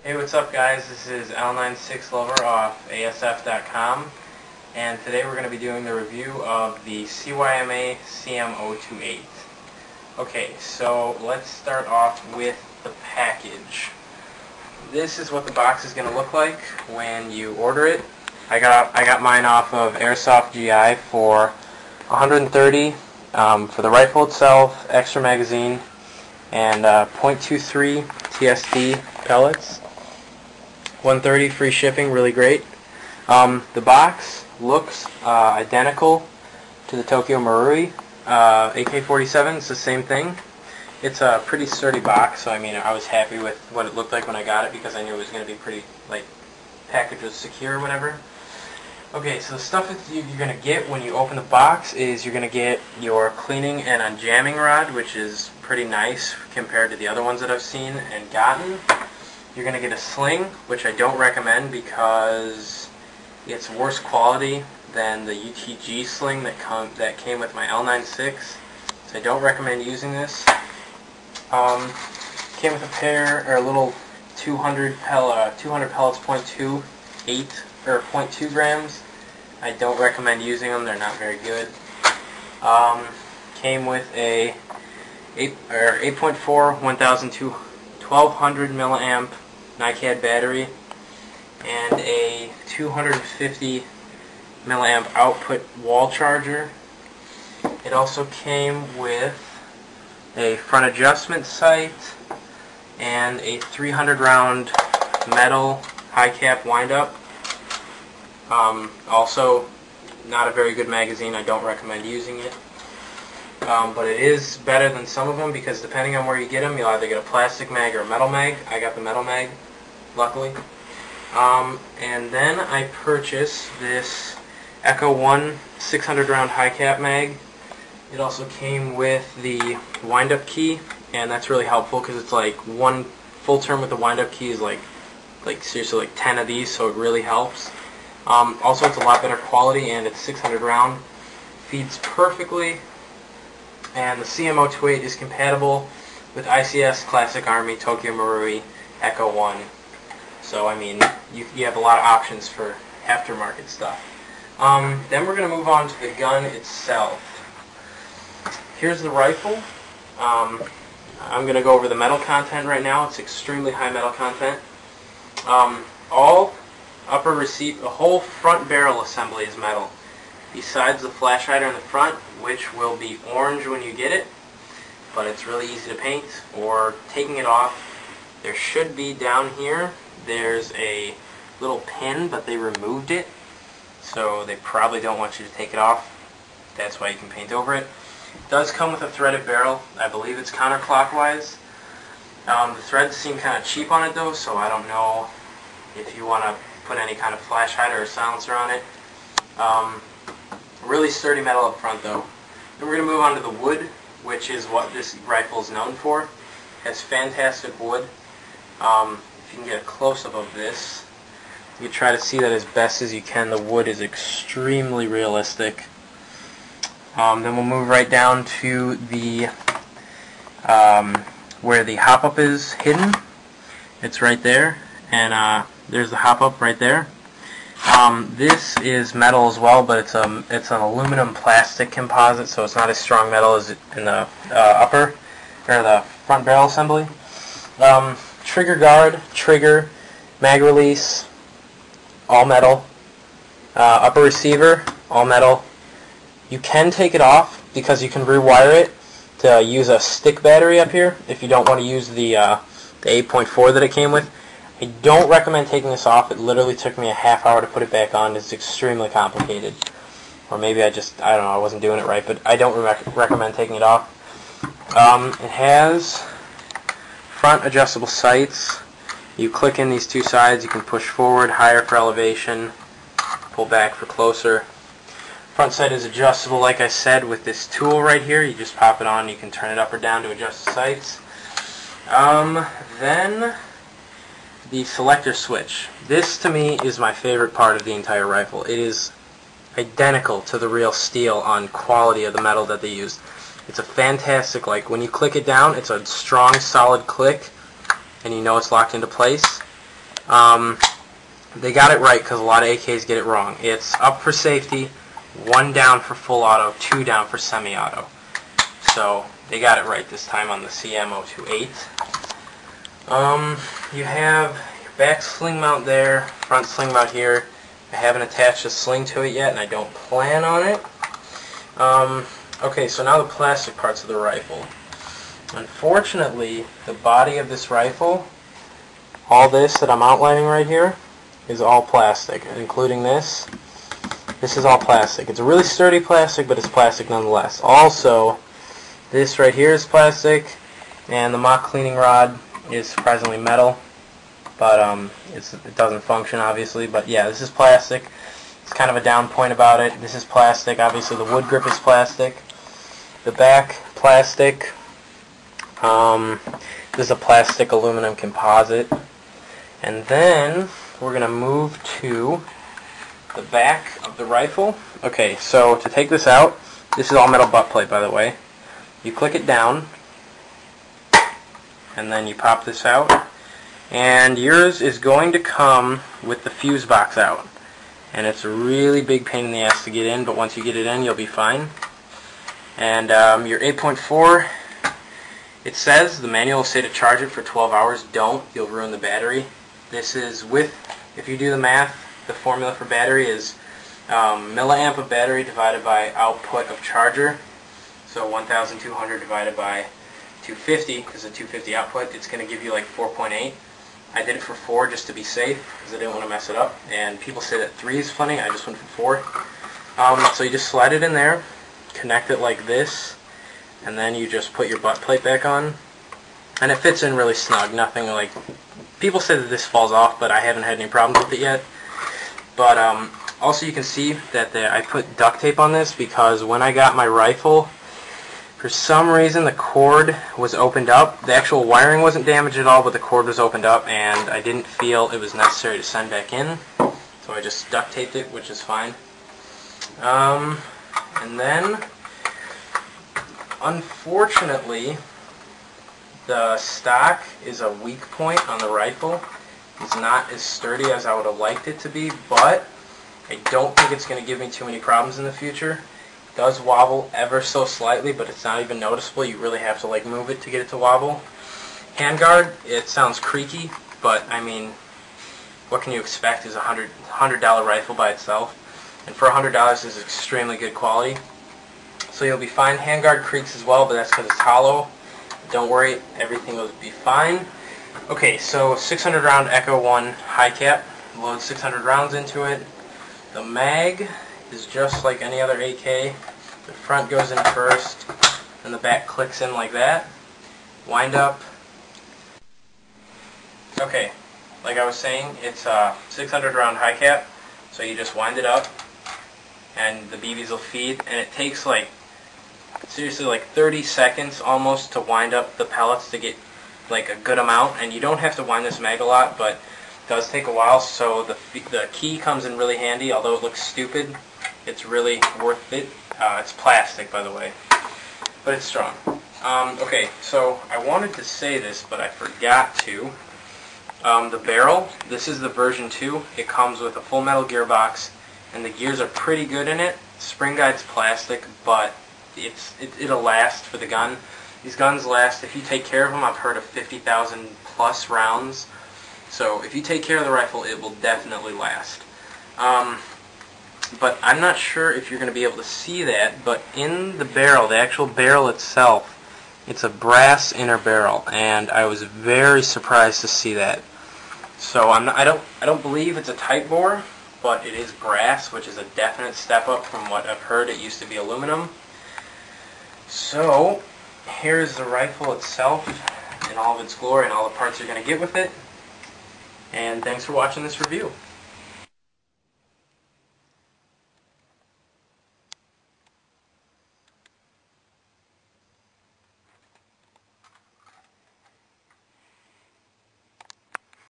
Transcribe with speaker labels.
Speaker 1: Hey, what's up guys? This is L96Lover off ASF.com, and today we're going to be doing the review of the cyma cm208. Okay, so let's start off with the package. This is what the box is going to look like when you order it. I got mine off of Airsoft GI for 130 for the rifle itself, extra magazine, and .23 TSD pellets. 130 free shipping, really great. The box looks identical to the Tokyo Marui AK47. It's the same thing. It's a pretty sturdy box, so I mean I was happy with what it looked like when I got it because I knew it was going to be pretty, like, package was secure or whatever. Okay, so the stuff that you're going to get when you open the box is you're going to get your cleaning and unjamming rod, which is pretty nice compared to the other ones that I've seen and gotten. You're going to get a sling, which I don't recommend because it's worse quality than the UTG sling that came with my L96. So I don't recommend using this. Came with a pair, or a little 200 pellets, 0.28 or 0.2 grams. I don't recommend using them. They're not very good. Came with a 8.4 1200 milliamp NiCad battery and a 250 milliamp output wall charger. It also came with a front adjustment sight and a 300 round metal high cap windup. Also not a very good magazine. I don't recommend using it. But it is better than some of them because depending on where you get them, you'll either get a plastic mag or a metal mag. I got the metal mag, luckily. And then I purchased this AK47 600 round high cap mag. It also came with the wind-up key, and that's really helpful because it's like one full term with the wind-up key is like seriously like 10 of these, so it really helps. Also, it's a lot better quality, and it's 600 round. Feeds perfectly. And the cm208 is compatible with ICS, Classic Army, Tokyo Marui, AK47. So I mean, you have a lot of options for aftermarket stuff. Then we're going to move on to the gun itself. Here's the rifle. I'm going to go over the metal content right now. It's extremely high metal content. All upper receipt, the whole front barrel assembly is metal, besides the flash hider in the front, which will be orange when you get it, but it's really easy to paint. Or taking it off, there should be down here, there's a little pin, but they removed it, so they probably don't want you to take it off. That's why you can paint over it. It does come with a threaded barrel. I believe it's counterclockwise. The threads seem kind of cheap on it though, so I don't know if you want to put any kind of flash hider or silencer on it. Really sturdy metal up front though. Then we're going to move on to the wood, which is what this rifle is known for. It has fantastic wood. If you can get a close-up of this, you try to see that as best as you can. The wood is extremely realistic. Then we'll move right down to the where the hop-up is hidden. It's right there, and there's the hop-up right there. This is metal as well, but it's an aluminum plastic composite, so it's not as strong metal as in the upper or the front barrel assembly. Trigger guard, trigger, mag release, all metal. Upper receiver, all metal. You can take it off because you can rewire it to use a stick battery up here if you don't want to use the 8.4 that it came with. I don't recommend taking this off. It literally took me a half hour to put it back on. It's extremely complicated. Or maybe I don't know, I wasn't doing it right, but I don't recommend taking it off. It has front adjustable sights. You click in these two sides. You can push forward, higher for elevation, pull back for closer. Front sight is adjustable, like I said, with this tool right here. You just pop it on. You can turn it up or down to adjust the sights. Then the selector switch. This to me is my favorite part of the entire rifle. It is identical to the real steel on quality of the metal that they used. It's a fantastic, when you click it down, it's a strong, solid click, and you know it's locked into place. They got it right because a lot of AKs get it wrong. It's up for safety, 1 down for full auto, 2 down for semi-auto. So they got it right this time on the cm208. You have your back sling mount there, front sling mount here. I haven't attached a sling to it yet, and I don't plan on it. Okay, so now the plastic parts of the rifle. Unfortunately, the body of this rifle, all this that I'm outlining right here, is all plastic, including this. This is all plastic. It's a really sturdy plastic, but it's plastic nonetheless. Also, this right here is plastic, and the mock cleaning rod is surprisingly metal, but it doesn't function, obviously. But yeah, this is plastic. It's kind of a down point about it. This is plastic. Obviously, the wood grip is plastic. The back, plastic. This is a plastic aluminum composite. And then we're going to move to the back of the rifle. Okay, so to take this out, this is all metal butt plate, by the way. You click it down, and then you pop this out. And yours is going to come with the fuse box out. And it's a really big pain in the ass to get in, but once you get it in, you'll be fine. And your 8.4, it says, the manual will say to charge it for 12 hours. Don't. You'll ruin the battery. This is with, if you do the math, the formula for battery is milliamp of battery divided by output of charger. So 1,200 divided by 250, because the 250 output, it's going to give you like 4.8. I did it for 4 just to be safe, because I didn't want to mess it up. And people say that 3 is funny. I just went for 4. So you just slide it in there, connect it like this, and then you just put your butt plate back on. And it fits in really snug. Nothing like... People say that this falls off, but I haven't had any problems with it yet. But also you can see that I put duct tape on this because when I got my rifle, for some reason the cord was opened up. The actual wiring wasn't damaged at all, but the cord was opened up, and I didn't feel it was necessary to send back in. So I just duct taped it, which is fine. And then, unfortunately, the stock is a weak point on the rifle. It's not as sturdy as I would have liked it to be, but I don't think it's going to give me too many problems in the future. It does wobble ever so slightly, but it's not even noticeable. You really have to like move it to get it to wobble. Handguard, it sounds creaky, but I mean, what can you expect is a $100 rifle by itself? And for $100, this is extremely good quality. So you'll be fine. Handguard creaks as well, but that's because it's hollow. Don't worry, everything will be fine. Okay, so 600 round Echo 1 high cap. Load 600 rounds into it. The mag is just like any other AK. The front goes in first, and the back clicks in like that. Wind up. Okay, like I was saying, it's a 600 round high cap, so you just wind it up, and the BBs will feed, and it takes like seriously like 30 seconds almost to wind up the pellets to get like a good amount. And you don't have to wind this mag a lot, but it does take a while, so the key comes in really handy. Although it looks stupid, it's really worth it. It's plastic, by the way, but it's strong. Okay, so I wanted to say this, but I forgot to. The barrel, this is the version 2. It comes with a full metal gearbox, and the gears are pretty good in it. Spring guide's plastic, but it'll last for the gun. These guns last, if you take care of them, I've heard of 50,000 plus rounds. So if you take care of the rifle, it will definitely last. But I'm not sure if you're going to be able to see that, but in the barrel, the actual barrel itself, it's a brass inner barrel, and I was very surprised to see that. So I don't believe it's a tight bore, but it is brass, which is a definite step up from what I've heard. It used to be aluminum. So here's the rifle itself in all of its glory and all the parts you're going to get with it. And thanks for watching this review.